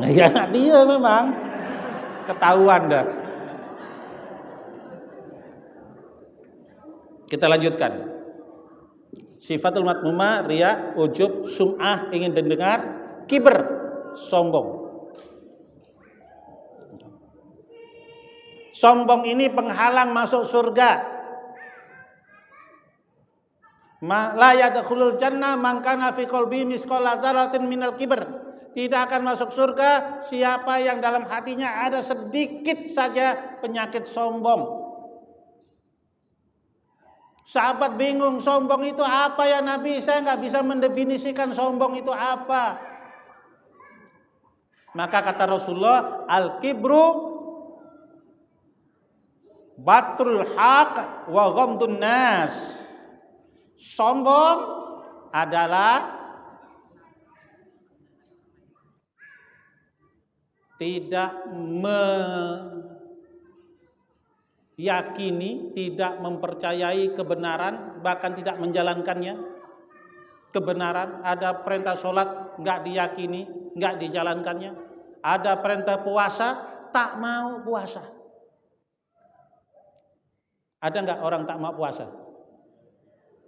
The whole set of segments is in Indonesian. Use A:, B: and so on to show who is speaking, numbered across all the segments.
A: Ya anak dia memang ketahuan dah. Kita lanjutkan. Sifatul madmumah, riya, ujub, sum'ah, ingin didengar, kibr, sombong. Sombong ini penghalang masuk surga. La yadkhulul jannah man kana fi qalbi misqala dzarratin minal kibr. Tidak akan masuk surga siapa yang dalam hatinya ada sedikit saja penyakit sombong. Sahabat bingung, sombong itu apa ya Nabi? Saya nggak bisa mendefinisikan sombong itu apa. Maka kata Rasulullah, al-kibru batrul haq wa ghamdun nas. Sombong adalah tidak meyakini, tidak mempercayai kebenaran, bahkan tidak menjalankannya. Kebenaran, ada perintah sholat nggak diyakini, nggak dijalankannya. Ada perintah puasa, tak mau puasa. Ada nggak orang tak mau puasa?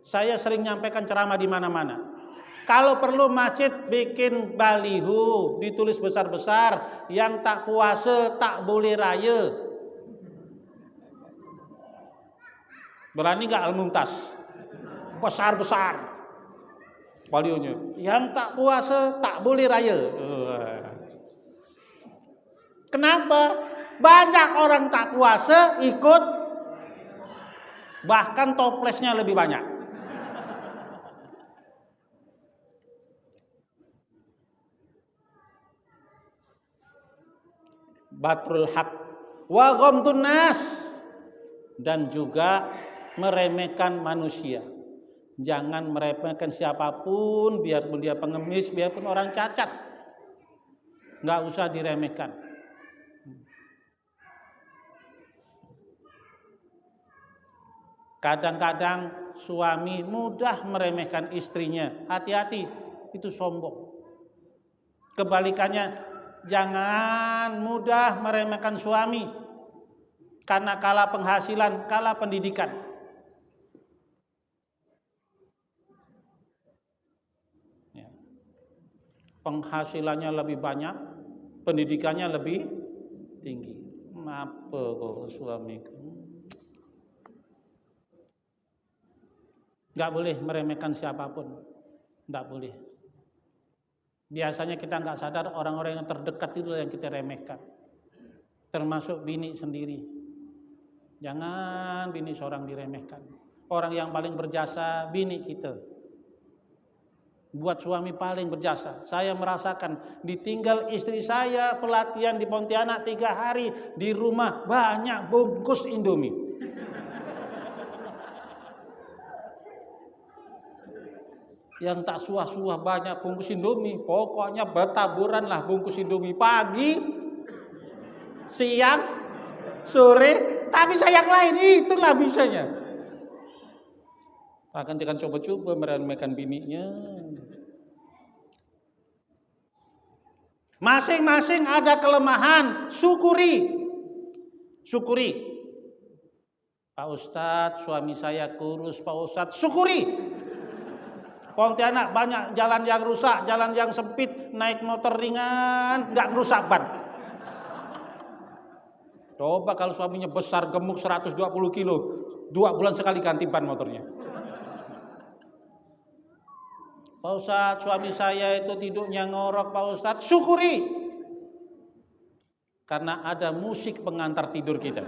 A: Saya sering nyampaikan ceramah di mana-mana. Kalau perlu masjid bikin baliho, ditulis besar-besar, yang tak puasa tak boleh raya. Berani nggak Al-Mumtaz? Besar-besar balihonya. Yang tak puasa tak boleh raya. Kenapa? Banyak orang tak puasa ikut, bahkan toplesnya lebih banyak. Batrul haq wa ghamdun nas, dan juga meremehkan manusia. Jangan meremehkan siapapun, biarpun dia pengemis, biarpun orang cacat, nggak usah diremehkan. Kadang-kadang suami mudah meremehkan istrinya, hati-hati, itu sombong. Kebalikannya, jangan mudah meremehkan suami karena kalah penghasilan, kalah pendidikan. Penghasilannya lebih banyak, pendidikannya lebih tinggi. Apa kok suamiku? Nggak boleh meremehkan siapapun, nggak boleh. Biasanya kita nggak sadar orang-orang yang terdekat itu yang kita remehkan, termasuk bini sendiri. Jangan bini seorang diremehkan. Orang yang paling berjasa bini kita. Buat suami paling berjasa. Saya merasakan ditinggal istri saya pelatihan di Pontianak 3 hari, di rumah banyak bungkus Indomie. Yang tak suah-suah banyak bungkus Indomie. Pokoknya bertaburan lah bungkus Indomie. Pagi, siang, sore. Tapi saya yang lain, itulah bisanya. Akan jangan coba-coba meremehkan bininya. Masing-masing ada kelemahan, syukuri. Syukuri. Pak Ustadz, suami saya kurus, Pak Ustadz, syukuri. Pontianak banyak jalan yang rusak, jalan yang sempit, naik motor ringan, nggak merusak ban. Coba kalau suaminya besar, gemuk 120 kilo, 2 bulan sekali ganti ban motornya. Pak Ustadz, suami saya itu tidurnya ngorok, Pak Ustadz, syukuri. Karena ada musik pengantar tidur kita.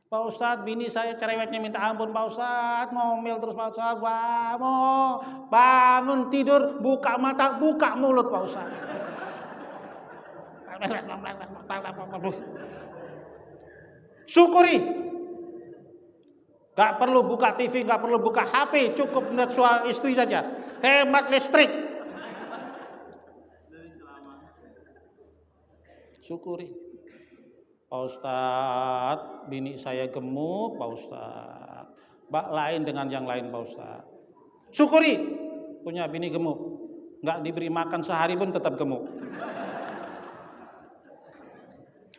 A: Pak Ustadz, bini saya cerewetnya minta ampun, Pak Ustadz, ngomel terus Pak Ustadz, wah, mau bangun tidur, buka mata, buka mulut Pak Ustadz. Syukuri. Gak perlu buka TV, gak perlu buka HP, cukup melihat suami istri saja. Hemat listrik. Syukuri. Pak Ustadz, bini saya gemuk, Pak Ustadz. Lain dengan yang lain, Pak Ustadz. Syukuri punya bini gemuk. nggak diberi makan sehari pun tetap gemuk.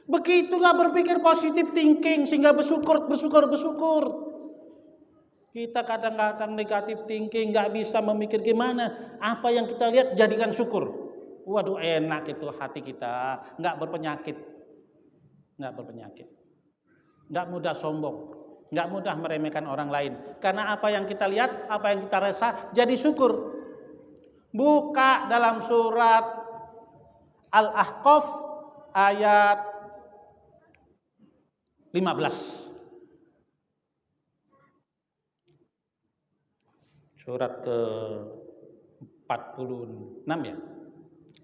A: Begitulah berpikir positif thinking sehingga bersyukur. Kita kadang-kadang negatif thinking, nggak bisa memikir gimana. Apa yang kita lihat jadikan syukur. Waduh, enak itu hati kita, nggak berpenyakit, nggak mudah sombong, nggak mudah meremehkan orang lain. Karena apa yang kita lihat, apa yang kita rasa, jadi syukur. Buka dalam surat Al-Ahqaf ayat 15. Surat ke 46 ya.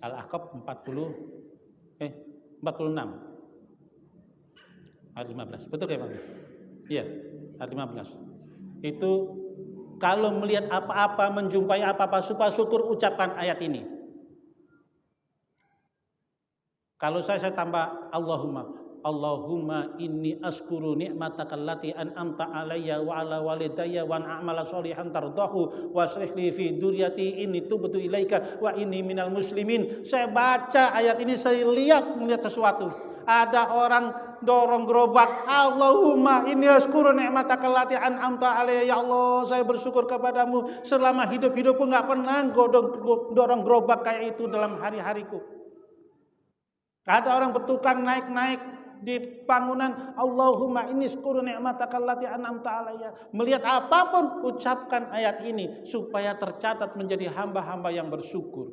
A: Al-Ahqaf 46 ayat 15. Betul ya, Bang? Iya, ayat 15. Itu kalau melihat apa-apa, menjumpai apa-apa, supaya syukur, ucapkan ayat ini. Kalau saya tambah Allahumma inni askuru ni'mataka allati an'amta alayya wa ala walidayya wa a'mala sholihan tardahu wa aslih li fi dzurriyyati inni tubtu ilaika wa inni minal muslimin. Saya baca ayat ini, saya melihat sesuatu. Ada orang dorong gerobak, Allahumma inni askuru ni'mataka allati an'amta alayya. Ya Allah, saya bersyukur kepadamu selama hidup-hidupku enggak pernah dorong gerobak kayak itu dalam hari-hariku. Ada orang bertukang naik-naik di bangunan, Allahumma inni askuru ni'mataka allati an'amta alayya. Melihat apapun, ucapkan ayat ini supaya tercatat menjadi hamba-hamba yang bersyukur.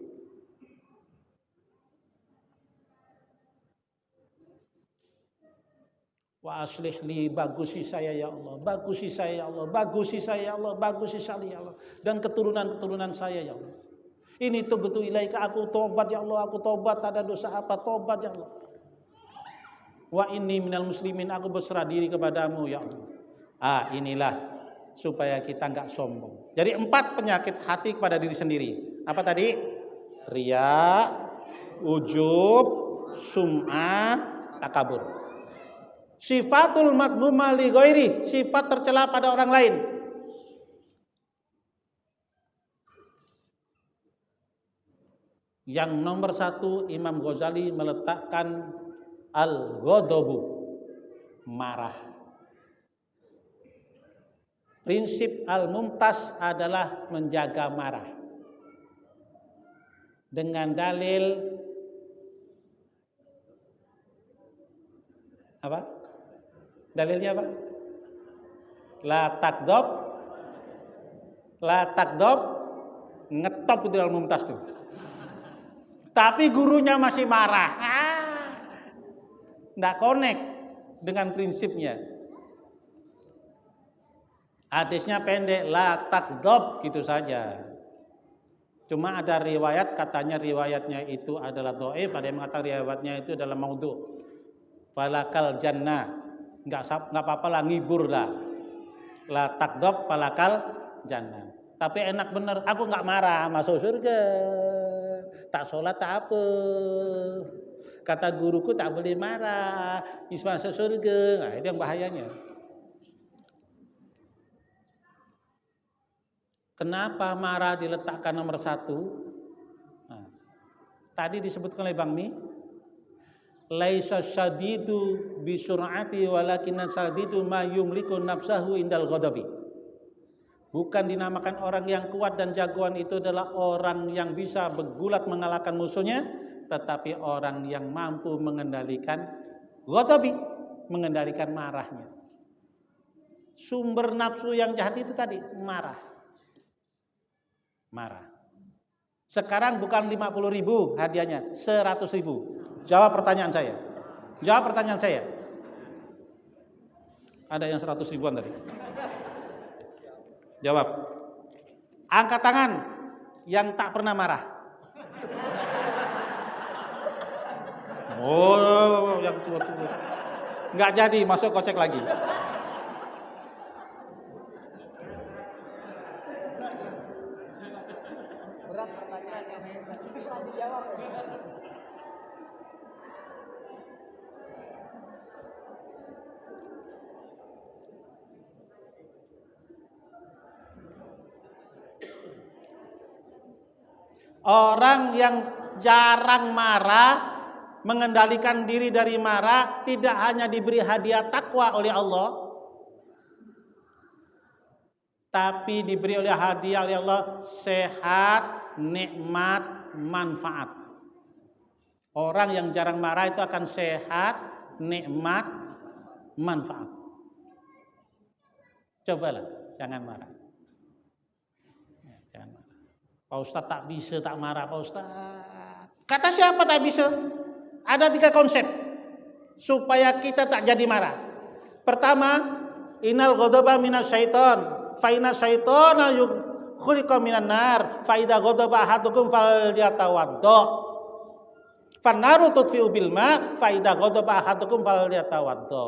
A: Wa aslih li, bagusi saya ya Allah, bagusi saya ya Allah, bagusi saya ya Allah, bagusi saya ya Allah, dan keturunan-keturunan saya ya Allah. Ini tubtu ilaika, aku tobat ya Allah, aku tobat, ada dosa apa, tobat ya Allah. Wa inni minal muslimin, aku berserah diri kepadamu ya Allah. Inilah supaya kita enggak sombong. Jadi 4 penyakit hati kepada diri sendiri. Apa tadi? Riya, ujub, sum'ah, takabur. Sifatul madmumah li ghairi, sifat tercela pada orang lain. Yang nomor 1, Imam Ghazali meletakkan al-ghadabu, marah. Prinsip al-mumtaz adalah menjaga marah. Dengan dalil apa? Dalilnya apa? La takdob, ngetop itu al-mumtaz tuh. Tapi gurunya masih marah. Nggak connect dengan prinsipnya. Hadisnya pendek, la takdob, gitu saja. Cuma ada riwayat, katanya riwayatnya itu adalah dhaif, ada yang mengatakan riwayatnya itu adalah maudhu. Falakal jannah, nggak apa-apa lah, ngibur lah. La takdob falakal jannah. Tapi enak bener, aku nggak marah, masuk surga. Tak sholat tak apa. Kata guruku tak boleh marah, bisa masuk surga. Nah, itu yang bahayanya. Kenapa marah diletakkan nomor 1? Nah, tadi disebutkan oleh Bang Mi, laisa syadidu bisur'ati walakinna syadidu ma yumliku nafsahu indal ghadabi. Bukan dinamakan orang yang kuat dan jagoan itu adalah orang yang bisa bergulat mengalahkan musuhnya, tetapi orang yang mampu mengendalikan ghadabi, mengendalikan marahnya. Sumber nafsu yang jahat itu tadi, marah. Sekarang bukan 50.000 hadiahnya, 100.000. Jawab pertanyaan saya. Ada yang 100.000-an tadi. Jawab. Angkat tangan yang tak pernah marah. Oh, yang tua-tua. Nggak jadi, masuk kocek lagi. Berat pertanyaannya, bisa dijawab. Orang yang jarang marah, mengendalikan diri dari marah, tidak hanya diberi hadiah takwa oleh Allah, tapi diberi oleh hadiah oleh Allah sehat, nikmat, manfaat. Orang yang jarang marah itu akan sehat, nikmat, manfaat. Cobalah, jangan marah. Jangan marah. Pak Ustadz tak bisa tak marah, Pak Ustadz. Kata siapa tak bisa? Ada 3 konsep supaya kita tak jadi marah. Pertama, innal ghadaba minas syaiton. Fa inna syaitana khuliqa minan nar. Fa idza ghadaba ahadukum falyatawaddo. Fannaru tudfi'u bil ma. Fa idza ghadaba ahadukum falyatawaddo.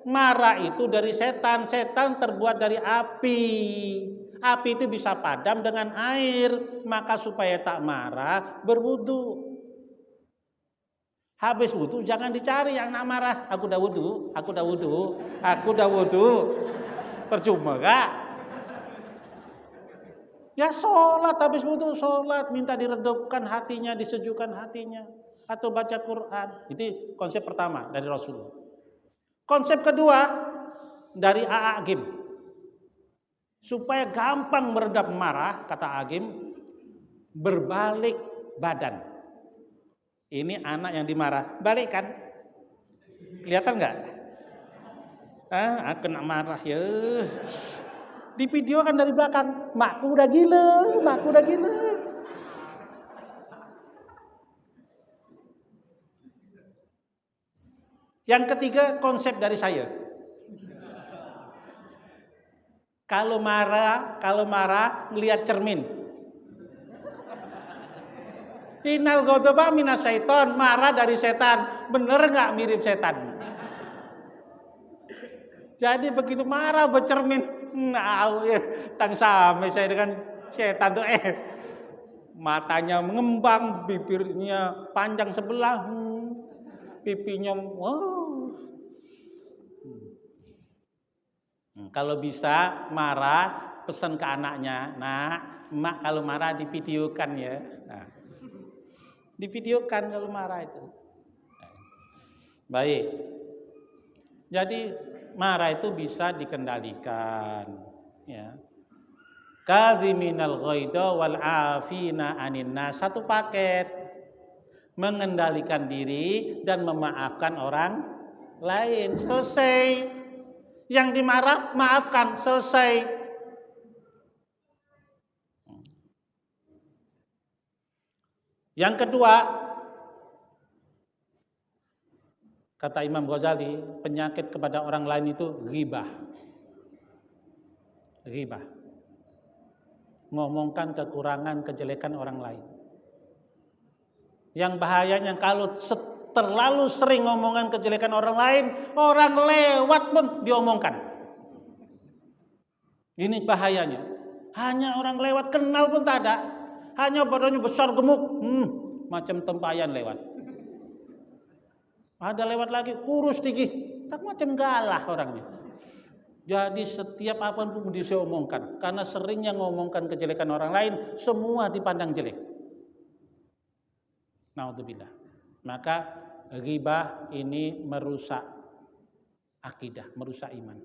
A: Marah itu dari setan. Setan terbuat dari api. Api itu bisa padam dengan air. Maka supaya tak marah, berwudu. Habis wudu jangan dicari yang nak marah. Aku dah wudu. Percuma kak? Ya sholat, habis wudu sholat, minta diredupkan hatinya, disejukkan hatinya, atau baca Quran. Itu konsep pertama dari Rasulullah. Konsep kedua dari Agim, supaya gampang meredam marah, kata Agim, berbalik badan. Ini anak yang dimarah, balikkan. Kelihatan nggak? Aku nak marah ya. Di video kan dari belakang, makku udah gila. Yang ketiga, konsep dari saya. Kalau marah ngelihat cermin. Innal ghadaba minas syaiton, marah dari setan. Bener nggak mirip setan? Jadi begitu marah bercermin, tang sampai saya dengan setan tuh matanya mengembang, bibirnya panjang sebelah, pipinya Kalau bisa marah, pesan ke anaknya, nak, emak kalau marah divideokan ya. Nah, divideokan kalau marah itu. Baik. Jadi marah itu bisa dikendalikan, ya. Kadhiminal ghaidha wal afina anin nas, satu paket. Mengendalikan diri dan memaafkan orang lain, selesai. Yang dimarah maafkan, selesai. Yang kedua, kata Imam Ghazali, penyakit kepada orang lain itu ghibah. Ghibah. Ngomongkan kekurangan, kejelekan orang lain. Yang bahayanya kalau terlalu sering ngomongan kejelekan orang lain, orang lewat pun diomongkan. Ini bahayanya. Hanya orang lewat, kenal pun tak ada. Hanya badannya besar gemuk, macam tempayan lewat. Ada lewat lagi, kurus tinggi, tak macam galah orangnya. Jadi setiap apapun bisa omongkan, karena seringnya ngomongkan kejelekan orang lain, semua dipandang jelek. Naudzubillah. Maka ghibah ini merusak akidah, merusak iman.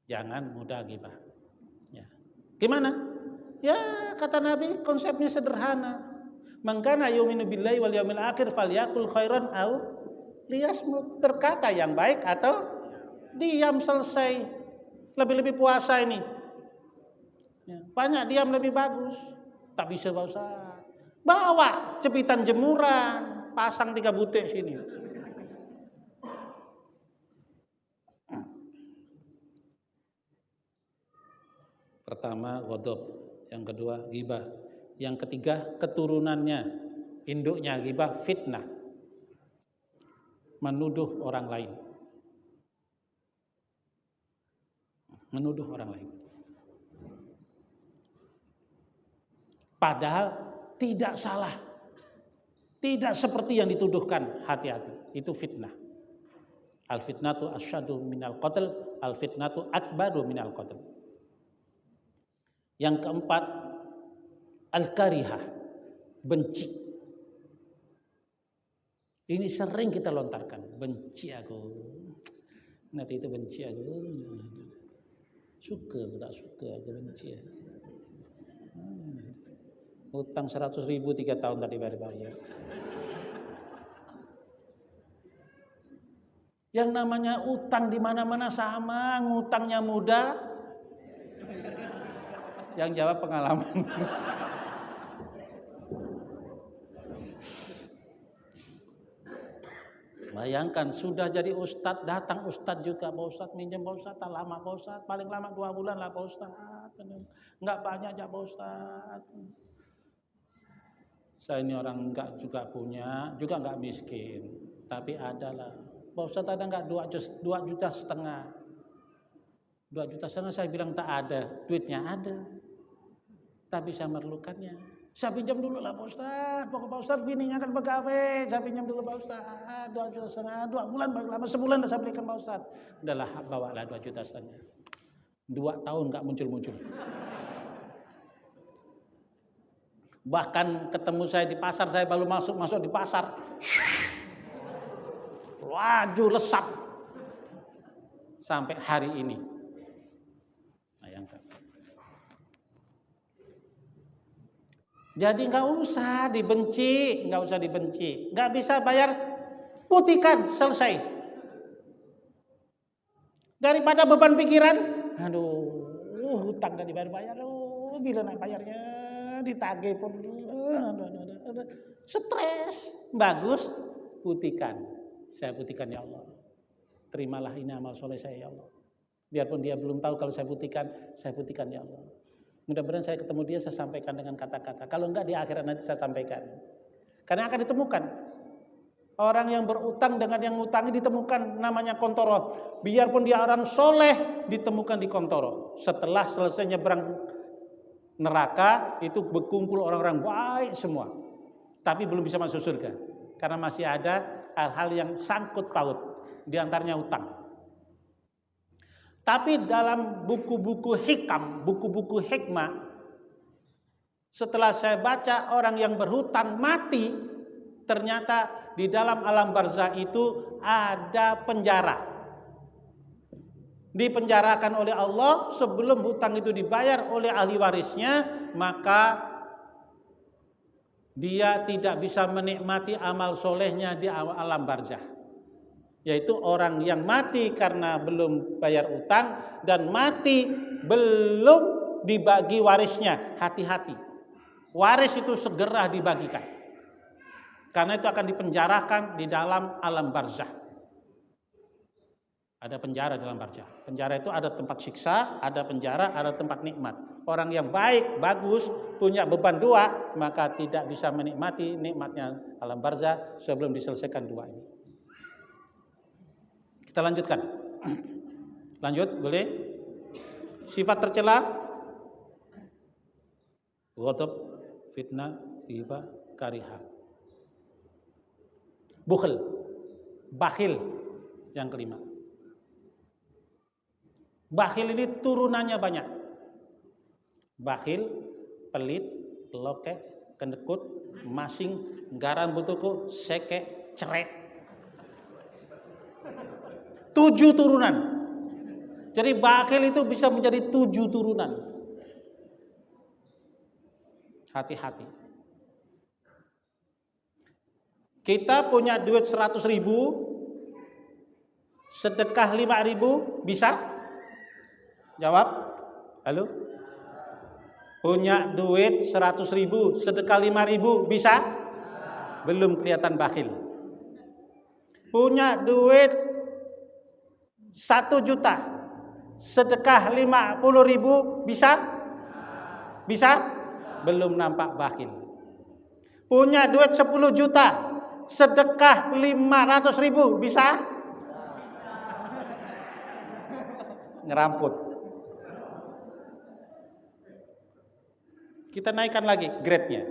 A: Jangan mudah ghibah. Ya. Gimana? Ya kata Nabi, konsepnya sederhana. Man kana yu'minu billahi wal yaumil akhir falyakul khairan aw liyasmut. Berkata yang baik atau diam, selesai. Lebih-lebih puasa ini. Ya, banyak diam lebih bagus. Tak bisa Pak Ustaz. Bawa jepitan jemuran, pasang 3 butir sini. Pertama ghadab, yang kedua ghibah, yang ketiga keturunannya, induknya ghibah, fitnah, menuduh orang lain. Menuduh orang lain. Padahal tidak salah. Tidak seperti yang dituduhkan, hati-hati. Itu fitnah. Al-fitnatu asyadu minal qatl, al-fitnatu akbaru minal qatl. Yang keempat, Al-karihah, benci. Ini sering kita lontarkan, benci aku. Nanti itu benci aku. Suka, tak suka aku benci. Utang 100.000 3 tahun tadi bayar. Yang namanya utang di mana-mana sama, ngutangnya mudah. Yang jawab pengalaman. Bayangkan sudah jadi ustadz, datang ustadz juga, Pak Ustadz minjem Pak Ustadz, tak lama Pak Ustadz, paling lama 2 bulan lah Pak Ustadz, enggak banyak aja Pak Ustadz. Saya ini orang enggak juga punya, juga enggak miskin, tapi ada lah. Pak Ustadz ada enggak 2,5 juta? 2,5 juta saya bilang tak ada, duitnya ada, tapi saya memerlukannya. Saya pinjam dulu lah Pak Ustadz, pokok Pak Ustadz bininya kan pegawai, saya pinjam dulu Pak Ustadz, 2,5 juta, 2 bulan paling lama, sebulan dah saya belikan Pak Ustadz. Udahlah, bawalah 2,5 juta. 2 tahun enggak muncul-muncul. Bahkan ketemu saya di pasar, saya baru masuk di pasar. Laju lesap. Sampai hari ini. Bayangkan. Jadi nggak usah dibenci, nggak bisa bayar, putihkan, selesai. Daripada beban pikiran, hutang nggak dibayar, bila nak bayarnya ditagih pun, stres. Bagus, putihkan. Saya putihkan ya Allah. Terimalah ini amal soleh saya ya Allah. Biarpun dia belum tahu kalau saya putihkan ya Allah. Mudah-mudahan saya ketemu dia, saya sampaikan dengan kata-kata. Kalau enggak di akhirat nanti saya sampaikan. Karena akan ditemukan. Orang yang berutang dengan yang ngutangi ditemukan, namanya kontoroh. Biarpun dia orang soleh, ditemukan di kontoroh. Setelah selesai nyebrang neraka, itu berkumpul orang-orang baik semua. Tapi belum bisa masuk surga. Karena masih ada hal-hal yang sangkut paut. Di antaranya utang. Tapi dalam buku-buku hikam, buku-buku hikmah, setelah saya baca orang yang berhutang mati, ternyata di dalam alam barzah itu ada penjara. Dipenjarakan oleh Allah sebelum hutang itu dibayar oleh ahli warisnya, maka dia tidak bisa menikmati amal solehnya di alam barzah. Yaitu orang yang mati karena belum bayar utang dan mati belum dibagi warisnya. Hati-hati. Waris itu segera dibagikan. Karena itu akan dipenjarakan di dalam alam barzah. Ada penjara dalam barzah. Penjara itu ada tempat siksa, ada penjara, ada tempat nikmat. Orang yang baik, bagus, punya beban 2, maka tidak bisa menikmati nikmatnya alam barzah sebelum diselesaikan 2 ini. Kita lanjutkan. Lanjut, boleh? Sifat tercela: ghadab, fitnah, ghibah, karihah. Bukhl, bakhil yang kelima. Bakhil ini turunannya banyak. Bakhil, pelit, lokek, kendekut, masing, garam butuku, seke, cerek. 7 turunan. Jadi bakhil itu bisa menjadi 7 turunan. Hati-hati. Kita punya duit 100.000, sedekah 5.000, bisa? Jawab. Halo? Punya duit 100.000, sedekah 5.000, bisa? Belum kelihatan bakhil. Punya duit 1 juta, sedekah 50.000, bisa? Bisa? Belum nampak bakhil. Punya duit 10 juta, sedekah 500.000, bisa? Ngeramput. Kita naikkan lagi grade-nya.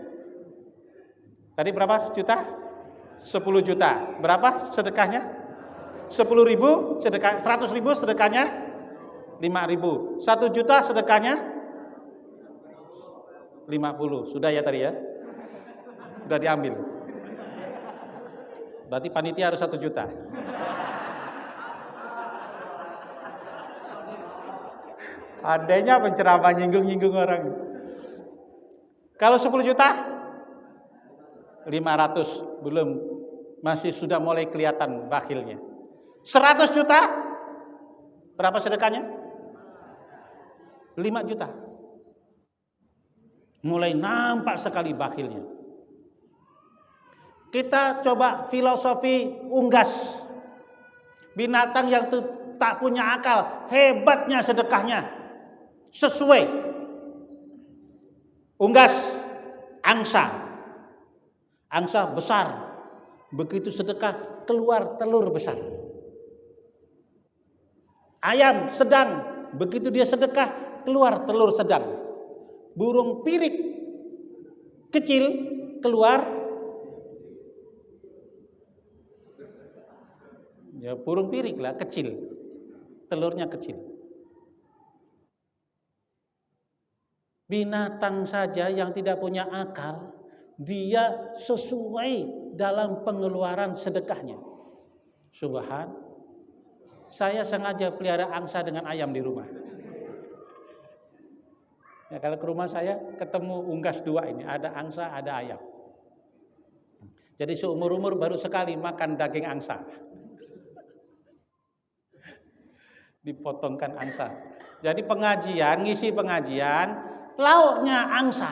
A: Tadi berapa juta? 10 juta. Berapa sedekahnya? 10.000 sedekah, 100.000 sedekahnya 5.000. 1 juta sedekahnya 50. Sudah ya tadi ya? Sudah diambil. Berarti panitia harus 1 juta. Adanya penceramah nyinggung-nyinggung orang. Kalau 10 juta? 500. Belum. Masih sudah mulai kelihatan bakhilnya. 100 juta? Berapa sedekahnya? 5 juta. Mulai nampak sekali bakhilnya. Kita coba filosofi unggas. Binatang yang tak punya akal, hebatnya sedekahnya. Sesuai. Unggas, angsa. Angsa besar. Begitu sedekah, keluar telur besar. Ayam sedang. Begitu dia sedekah, keluar telur sedang. Burung pirik kecil, keluar. Ya burung pirik lah, kecil. Telurnya kecil. Binatang saja yang tidak punya akal, dia sesuai dalam pengeluaran sedekahnya. Subhan. Saya sengaja pelihara angsa dengan ayam di rumah. Ya, kalau ke rumah saya ketemu unggas 2 ini, ada angsa, ada ayam. Jadi seumur-umur baru sekali makan daging angsa. Dipotongkan angsa. Jadi pengajian, ngisi pengajian, lauknya angsa.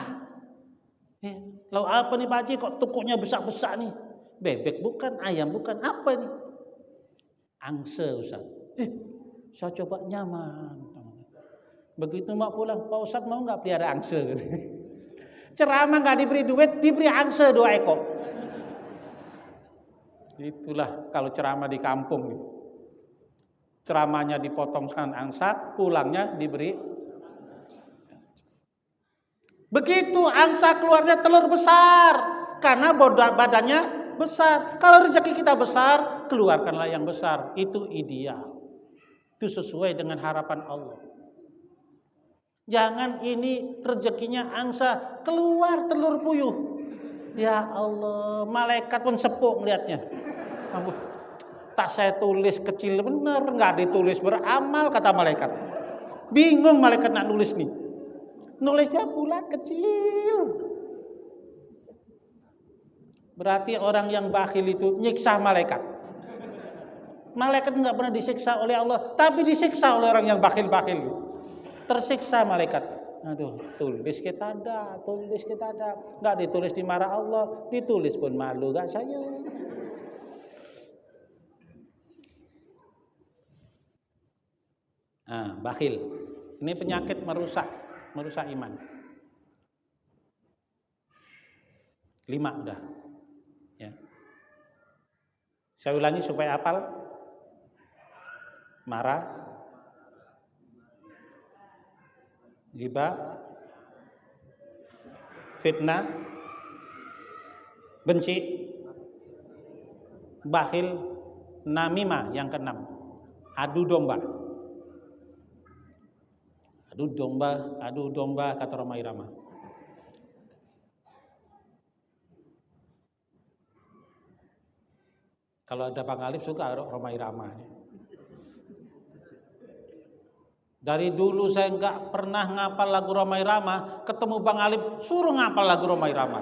A: Lauk apa nih Pak Haji, kok tukuknya besar-besar nih? Bebek bukan, ayam bukan, apa nih? Angsa Ustaz. Saya coba nyaman. Begitu mau pulang, Pak Ustaz mau nggak pelihara angsa? Ceramah nggak diberi duit, diberi angsa 2 ekor. Itulah kalau ceramah di kampung nih. Ceramahnya dipotongkan angsa, pulangnya diberi. Begitu angsa keluarnya telur besar, karena badannya besar. Kalau rezeki kita besar, keluarkanlah yang besar. Itu ideal. Itu sesuai dengan harapan Allah. Jangan ini rezekinya angsa, keluar telur puyuh. Ya Allah, malaikat pun sepuk melihatnya. Tak saya tulis kecil bener, nggak ditulis beramal kata malaikat. Bingung malaikat nak nulis nih. Nulisnya bulat kecil. Berarti orang yang bakhil itu nyiksa malaikat. Malaikat nggak pernah disiksa oleh Allah, tapi disiksa oleh orang yang bakhil-bakhil. Tersiksa malaikat. Aduh, tulis kita ada. Nggak ditulis dimarah Allah, ditulis pun malu gak saya. Bakhil. Ini penyakit merusak iman. 5 udah. Ya. Saya ulangi supaya hafal. Marah, ghibah, fitnah, benci, bakhil, namimah yang ke-6. Adu domba. Adu domba kata Roma Irama. Kalau ada Bang Alif suka Roma Irama. Dari dulu saya nggak pernah ngapal lagu Roma Irama, ketemu Bang Alif suruh ngapal lagu Roma Irama.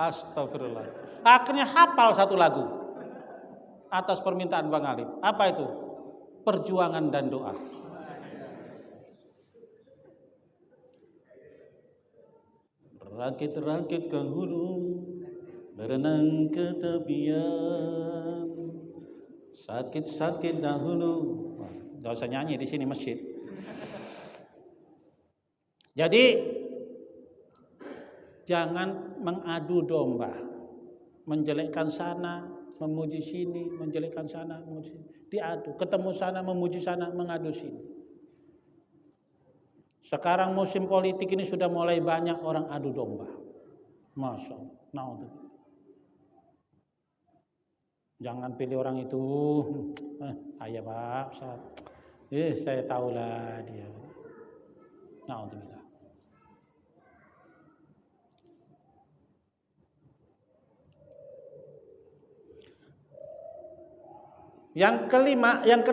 A: Astagfirullah. Akhirnya hafal 1 lagu atas permintaan Bang Alif. Apa itu? Perjuangan dan doa. Rakit-rakit ke hulu, berenang ke tepian, sakit-sakit dahulu. Gak usah nyanyi di sini masjid. Jadi jangan mengadu domba, menjelekkan sana, memuji sini, menjelekkan sana, memuji sini. Diadu, ketemu sana, memuji sana, mengadu sini. Sekarang musim politik ini sudah mulai banyak orang adu domba. Masya Allah. Jangan pilih orang itu. Ayah Pak, saya tahulah dia. Naudzubillah. Yang kelima, yang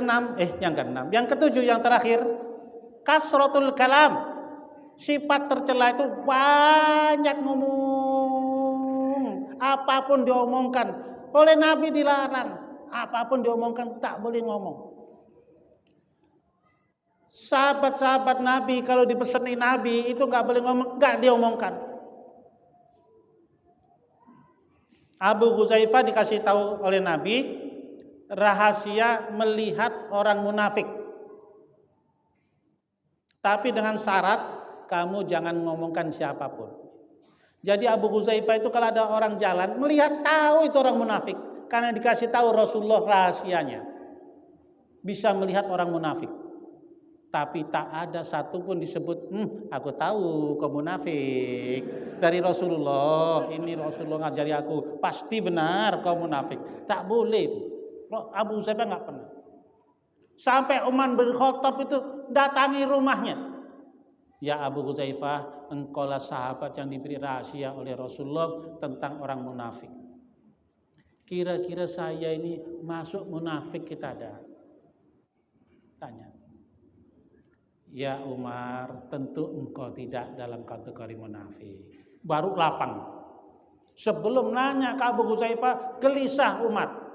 A: ketujuh, yang terakhir, kasratul kalam. Sifat tercela itu banyak ngomong. Apapun diomongkan. Oleh Nabi dilarang. Apapun diomongkan tak boleh ngomong. Sahabat-sahabat Nabi kalau dipeseni Nabi itu nggak boleh ngomong, nggak diomongkan. Abu Huzaifah dikasih tahu oleh Nabi rahasia melihat orang munafik. Tapi dengan syarat kamu jangan ngomongkan siapapun. Jadi Abu Huzaifah itu kalau ada orang jalan melihat tahu itu orang munafik karena dikasih tahu Rasulullah rahasianya. Bisa melihat orang munafik. Tapi tak ada satupun disebut, aku tahu kau munafik. Dari Rasulullah, ini Rasulullah ngajari aku, pasti benar kau munafik. Tak boleh itu. Abu Huzaifah nggak pernah. Sampai Umar bin Khattab itu datangi rumahnya. Ya Abu Huzaifah, engkaulah sahabat yang diberi rahasia oleh Rasulullah tentang orang munafik. Kira-kira saya ini masuk munafik kita ada? Tanya. Ya Umar, tentu engkau tidak dalam kategori munafik. Baru lapang. Sebelum nanya ke Abu Huzaifah, gelisah Umar.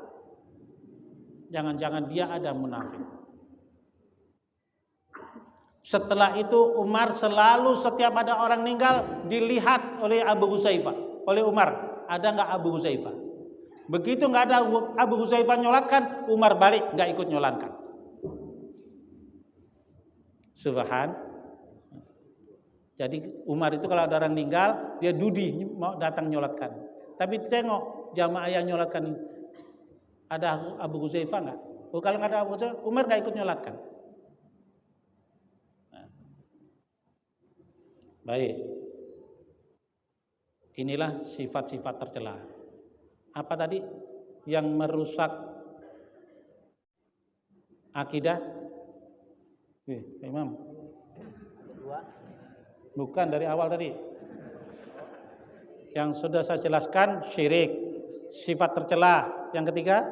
A: Jangan-jangan dia ada munafik. Setelah itu Umar selalu setiap ada orang meninggal dilihat oleh Abu Huzaifah, oleh Umar, ada nggak Abu Huzaifah? Begitu nggak ada Abu Huzaifah nyolatkan, Umar balik nggak ikut nyolatkan. Subhan. Jadi Umar itu kalau ada orang meninggal dia dudi mau datang nyolatkan. Tapi tengok jamaah yang nyolatkan ada Abu Huzaifah nggak? Oh, kalau nggak ada Abu Huzaifah, Umar nggak ikut nyolatkan. Baik, inilah sifat-sifat tercela. Apa tadi yang merusak akidah? Imam. Bukan dari awal tadi. Yang sudah saya jelaskan syirik, sifat tercela. Yang ketiga,